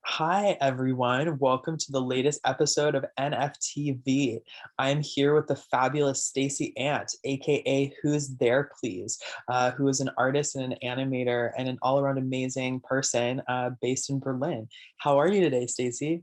Hi, everyone. Welcome to the latest episode of NFTV. I'm here with the fabulous Stacie Ant, aka Who's There Please, who is an artist and an animator and an all-around amazing person based in Berlin. How are you today, Stacie?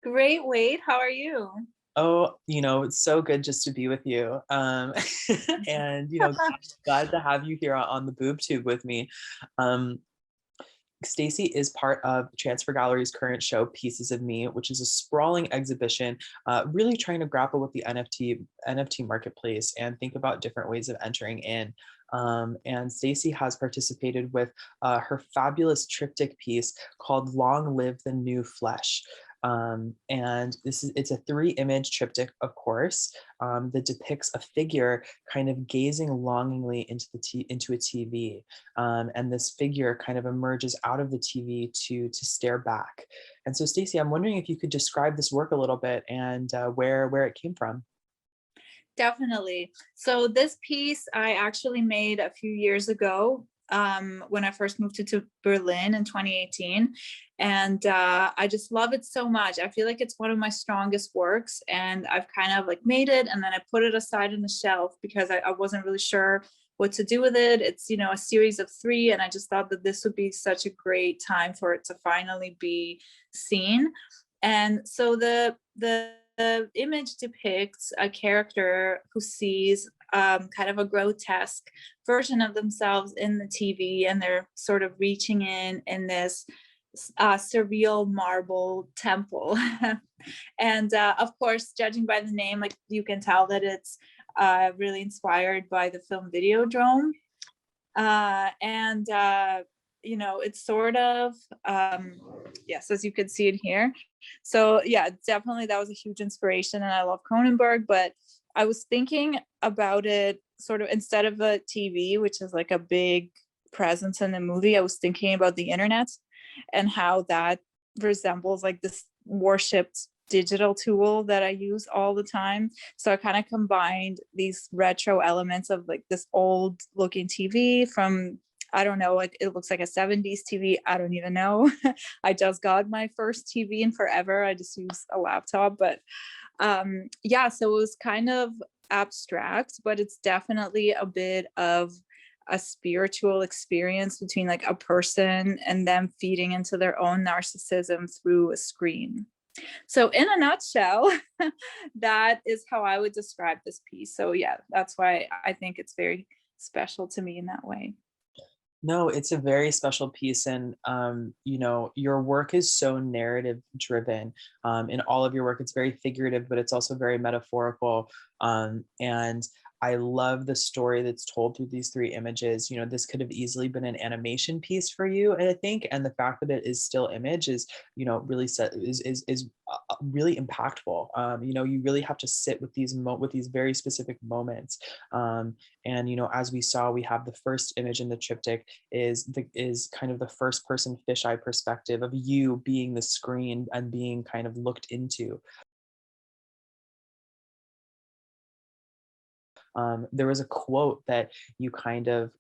Great, Wade. How are you? Oh, it's so good just to be with you. And, glad to have you here on the boob tube with me. Um, Stacie is part of Transfer Gallery's current show, Pieces of Me, which is a sprawling exhibition, really trying to grapple with the NFT marketplace and think about different ways of entering in. And Stacie has participated with her fabulous triptych piece called "Long Live the New Flesh." And it's a 3-image triptych, of course, that depicts a figure kind of gazing longingly into a TV. And this figure kind of emerges out of the TV to stare back. And so, Stacie, I'm wondering if you could describe this work a little bit and where it came from. Definitely. So this piece I actually made a few years ago when I first moved to Berlin in 2018. And I just love it so much. I feel like it's one of my strongest works, and I've kind of like made it and then I put it aside on the shelf because I wasn't really sure what to do with it. It's, a series of 3, and I just thought that this would be such a great time for it to finally be seen. And so the image depicts a character who sees kind of a grotesque version of themselves in the TV, and they're sort of reaching in this surreal marble temple. And of course, judging by the name, like you can tell that it's really inspired by the film Videodrome. And it's sort of yes, as you can see it here. So yeah, definitely that was a huge inspiration, and I love Cronenberg, but I was thinking about it sort of instead of a TV, which is like a big presence in the movie. I was thinking about the internet and how that resembles like this worshipped digital tool that I use all the time. So I kind of combined these retro elements of like this old looking TV from, I don't know, like it looks like a 70s TV. I don't even know. I just got my first TV in forever. I just use a laptop, but yeah, so it was kind of abstract, but it's definitely a bit of a spiritual experience between like a person and them feeding into their own narcissism through a screen. So in a nutshell, that is how I would describe this piece. So yeah, that's why I think it's very special to me in that way. No, it's a very special piece, and your work is so narrative driven. In all of your work, it's very figurative, but it's also very metaphorical. And I love the story that's told through these 3 images. This could have easily been an animation piece for you, I think, and the fact that it is still image is, really set is really impactful. You really have to sit with these very specific moments. And as we saw, we have the first image in the triptych is kind of the first person fisheye perspective of you being the screen and being kind of looked into. There was a quote that you kind of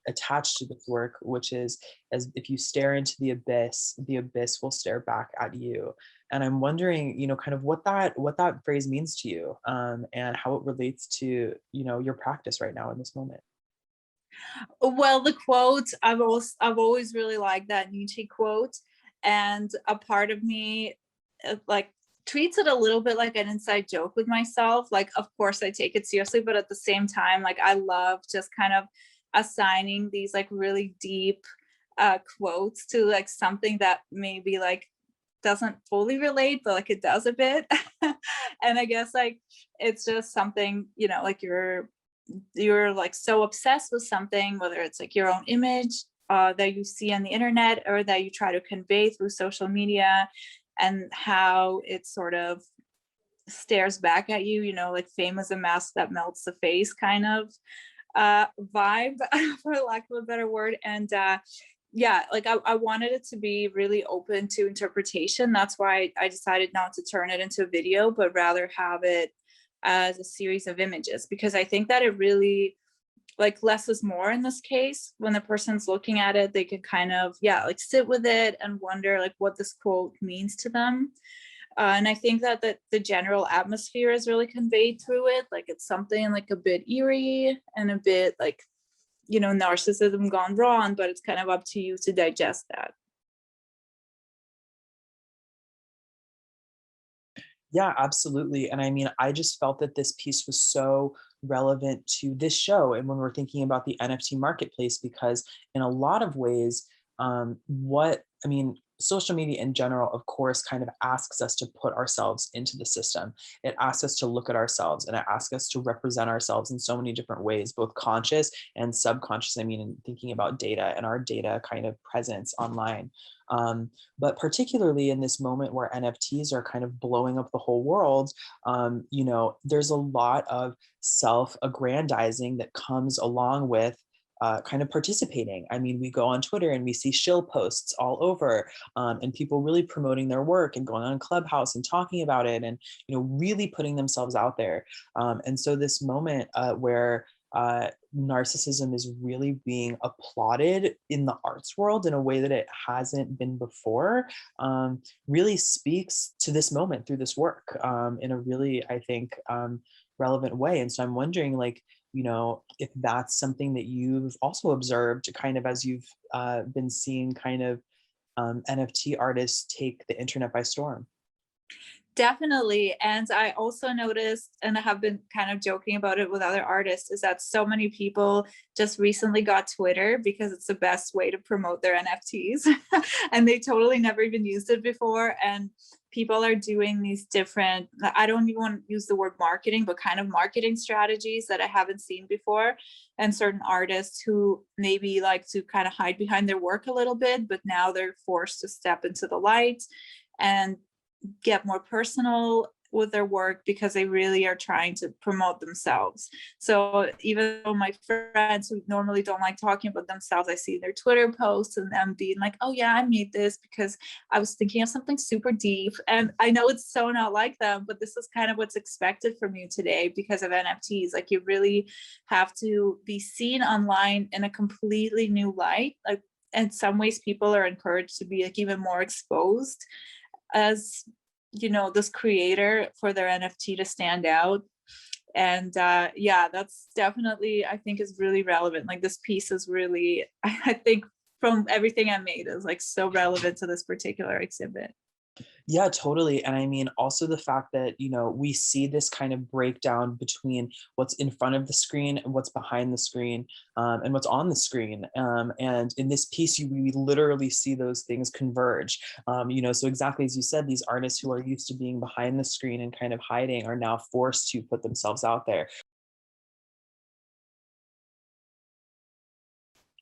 attached to this work, which is, as if you stare into the abyss will stare back at you. And I'm wondering, kind of what that phrase means to you, and how it relates to, your practice right now in this moment. Well, the quote, I've always really liked that Nietzsche quote, and a part of me like treats it a little bit like an inside joke with myself. Like, of course, I take it seriously, but at the same time, like I love just kind of assigning these like really deep quotes to like something that maybe like doesn't fully relate, but like it does a bit. And I guess like it's just something, like you're like so obsessed with something, whether it's like your own image that you see on the internet or that you try to convey through social media, and how it sort of stares back at you, like fame is a mask that melts the face kind of vibe, for lack of a better word. And yeah, like I wanted it to be really open to interpretation. That's why I decided not to turn it into a video, but rather have it as a series of images, because I think that it really like less is more in this case. When the person's looking at it, they can kind of, yeah, like sit with it and wonder like what this quote means to them. And I think that the general atmosphere is really conveyed through it. Like it's something like a bit eerie and a bit like, you know, narcissism gone wrong, but it's kind of up to you to digest that. Yeah, absolutely. And I mean, I just felt that this piece was so relevant to this show. And when we're thinking about the NFT marketplace, because in a lot of ways, I mean, social media in general, of course, kind of asks us to put ourselves into the system. It asks us to look at ourselves and it asks us to represent ourselves in so many different ways, both conscious and subconscious. I mean, in thinking about data and our data kind of presence online. But particularly in this moment where NFTs are kind of blowing up the whole world, you know, there's a lot of self-aggrandizing that comes along with kind of participating. I mean, we go on Twitter and we see shill posts all over, and people really promoting their work and going on Clubhouse and talking about it, and you know, really putting themselves out there. And so this moment where narcissism is really being applauded in the arts world in a way that it hasn't been before, really speaks to this moment through this work in a really, I think, relevant way. And so I'm wondering, like, you know, if that's something that you've also observed kind of as you've been seeing kind of NFT artists take the internet by storm. Definitely. And I also noticed, and I have been kind of joking about it with other artists, is that so many people just recently got Twitter because it's the best way to promote their NFTs. And they totally never even used it before. And people are doing these different, I don't even want to use the word marketing, but kind of marketing strategies that I haven't seen before. And certain artists who maybe like to kind of hide behind their work a little bit, but now they're forced to step into the light and get more personal with their work because they really are trying to promote themselves. So even though my friends who normally don't like talking about themselves, I see their Twitter posts and them being like, oh yeah, I made this because I was thinking of something super deep. And I know it's so not like them, but this is kind of what's expected from you today because of NFTs. Like you really have to be seen online in a completely new light. Like in some ways people are encouraged to be like even more exposed as, you know, this creator for their NFT to stand out. And yeah, that's definitely, I think, is really relevant. Like this piece is really, I think from everything I made is like so relevant to this particular exhibit. Yeah, totally. And I mean, also the fact that, you know, we see this kind of breakdown between what's in front of the screen and what's behind the screen, and what's on the screen. And in this piece, we literally see those things converge. You know, so exactly as you said, these artists who are used to being behind the screen and kind of hiding are now forced to put themselves out there.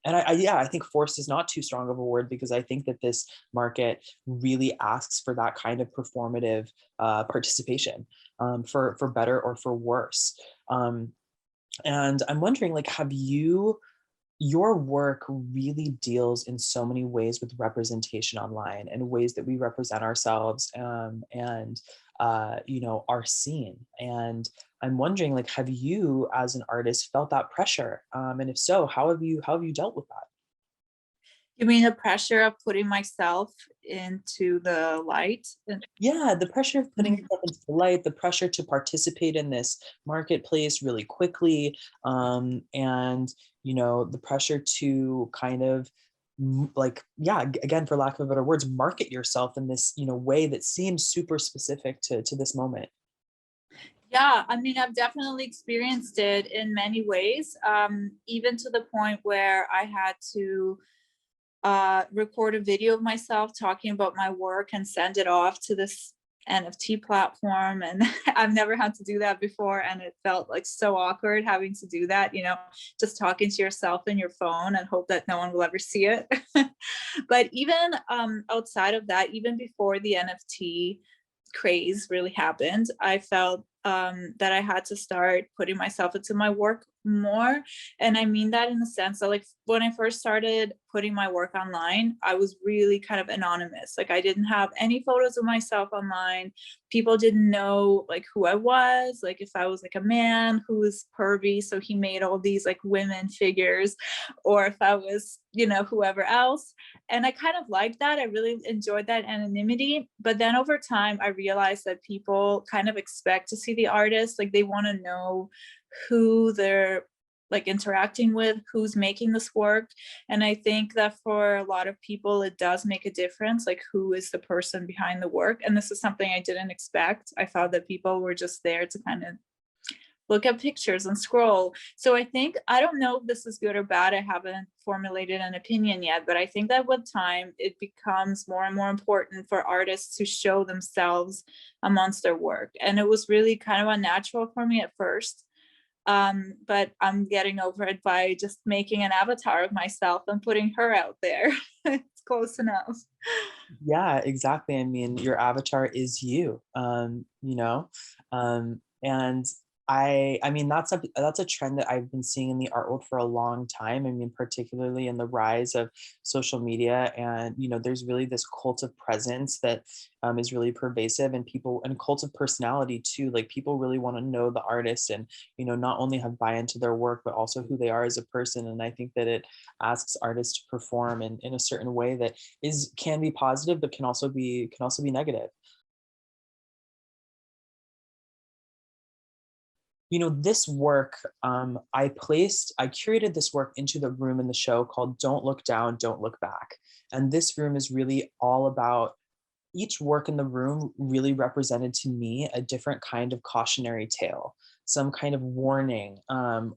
And yeah, I think forced is not too strong of a word because I think that this market really asks for that kind of performative participation, for better or for worse. Um, and I'm wondering, like, have you, your work really deals in so many ways with representation online and ways that we represent ourselves, and you know, are seen. And I'm wondering, like, have you as an artist felt that pressure? And if so, how have you dealt with that? You mean the pressure of putting myself into the light? Yeah, the pressure of putting Mhm. yourself into the light, the pressure to participate in this marketplace really quickly, and you know, the pressure to kind of like, yeah, again, for lack of better words, market yourself in this, you know, way that seems super specific to this moment. Yeah, I mean, I've definitely experienced it in many ways, even to the point where I had to record a video of myself talking about my work and send it off to this NFT platform. And I've never had to do that before. And it felt like so awkward having to do that, you know, just talking to yourself in your phone and hope that no one will ever see it. But even outside of that, even before the NFT craze really happened, I felt that I had to start putting myself into my work more. And I mean that in the sense that, like, when I first started putting my work online, I was really kind of anonymous. Like, I didn't have any photos of myself online. People didn't know like who I was, like if I was like a man who was pervy, so he made all these like women figures, or if I was, you know, whoever else. And I kind of liked that. I really enjoyed that anonymity. But then over time, I realized that people kind of expect to see the artist. Like, they want to know who they're like interacting with, who's making this work. And I think that for a lot of people, it does make a difference, like who is the person behind the work. And this is something I didn't expect. I thought that people were just there to kind of look at pictures and scroll. So I think, I don't know if this is good or bad, I haven't formulated an opinion yet, but I think that with time, it becomes more and more important for artists to show themselves amongst their work. And it was really kind of unnatural for me at first. But I'm getting over it by just making an avatar of myself and putting her out there. It's close enough. Yeah, exactly. I mean, your avatar is you, you know, and I mean, that's a trend that I've been seeing in the art world for a long time. I mean, particularly in the rise of social media, and you know, there's really this cult of presence that is really pervasive, and people, and cult of personality too. Like, people really want to know the artist, and you know, not only have buy into their work, but also who they are as a person. And I think that it asks artists to perform in a certain way that can be positive, but can also be negative. You know, this work, I curated this work into the room in the show called Don't Look Down, Don't Look Back. And this room is really all about, each work in the room really represented to me a different kind of cautionary tale, some kind of warning,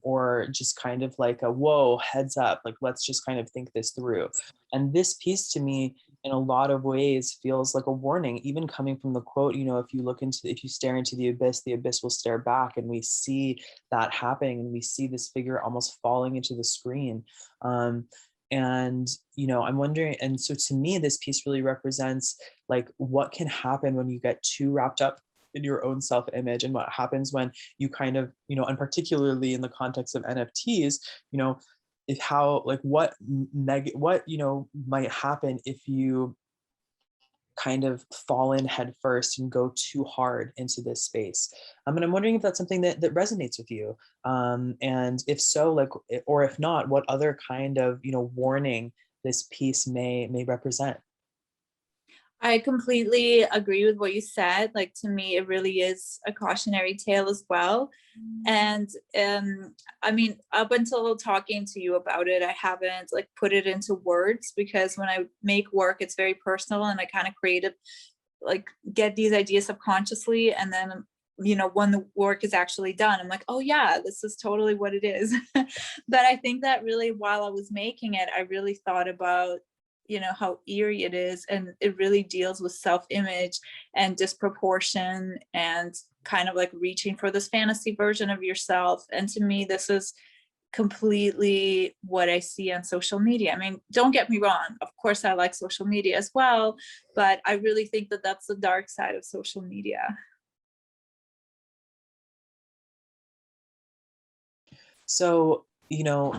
or just kind of like a, whoa, heads up, like, let's just kind of think this through. And this piece to me, in a lot of ways, feels like a warning, even coming from the quote, you know, if you stare into the abyss will stare back. And we see that happening, and we see this figure almost falling into the screen. And you know, I'm wondering, and so to me, this piece really represents like what can happen when you get too wrapped up in your own self-image, and what happens when you kind of, you know, and particularly in the context of NFTs, you know, if how, like, what you know, might happen if you kind of fall in head first and go too hard into this space. And I'm wondering if that's something that resonates with you. And if so, like, or if not, what other kind of, you know, warning this piece may represent. I completely agree with what you said. Like, to me, it really is a cautionary tale as well. And I mean, up until talking to you about it, I haven't like put it into words, because when I make work, it's very personal, and I kind of creative, like, get these ideas subconsciously, and then, you know, when the work is actually done, I'm like, oh yeah, this is totally what it is. But I think that really, while I was making it, I really thought about, you know, how eerie it is, and it really deals with self-image and disproportion, and kind of like reaching for this fantasy version of yourself. And to me, this is completely what I see on social media. I mean, don't get me wrong, of course I like social media as well, but I really think that that's the dark side of social media. So, you know,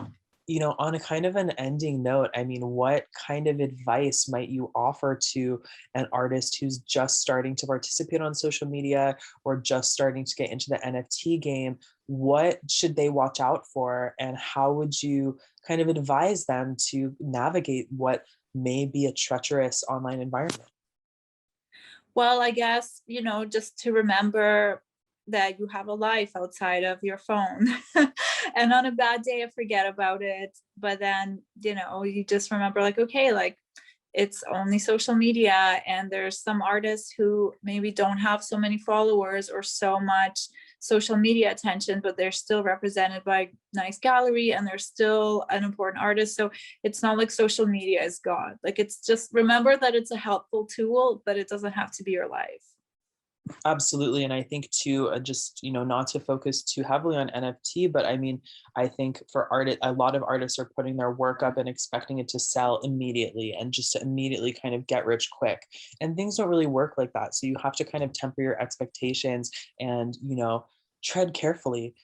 on a kind of an ending note, I mean, what kind of advice might you offer to an artist who's just starting to participate on social media, or just starting to get into the NFT game? What should they watch out for, and how would you kind of advise them to navigate what may be a treacherous online environment? Well, I guess, you know, just to remember that you have a life outside of your phone. And on a bad day, I forget about it. But then, you know, you just remember, like, okay, like, it's only social media, and there's some artists who maybe don't have so many followers or so much social media attention, but they're still represented by a nice gallery, and they're still an important artist. So it's not like social media is God. Like, it's just, remember that it's a helpful tool, but it doesn't have to be your life. Absolutely. And I think too, just, not to focus too heavily on NFT, but I mean, I think for art, a lot of artists are putting their work up and expecting it to sell immediately and just to immediately kind of get rich quick. And things don't really work like that. So you have to kind of temper your expectations and, tread carefully,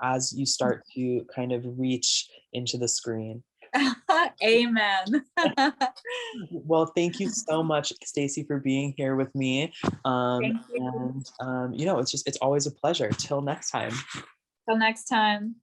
as you start to kind of reach into the screen. Amen. Well, thank you so much, Stacie, for being here with me. Thank you. And it's always a pleasure. Till next time. Till next time.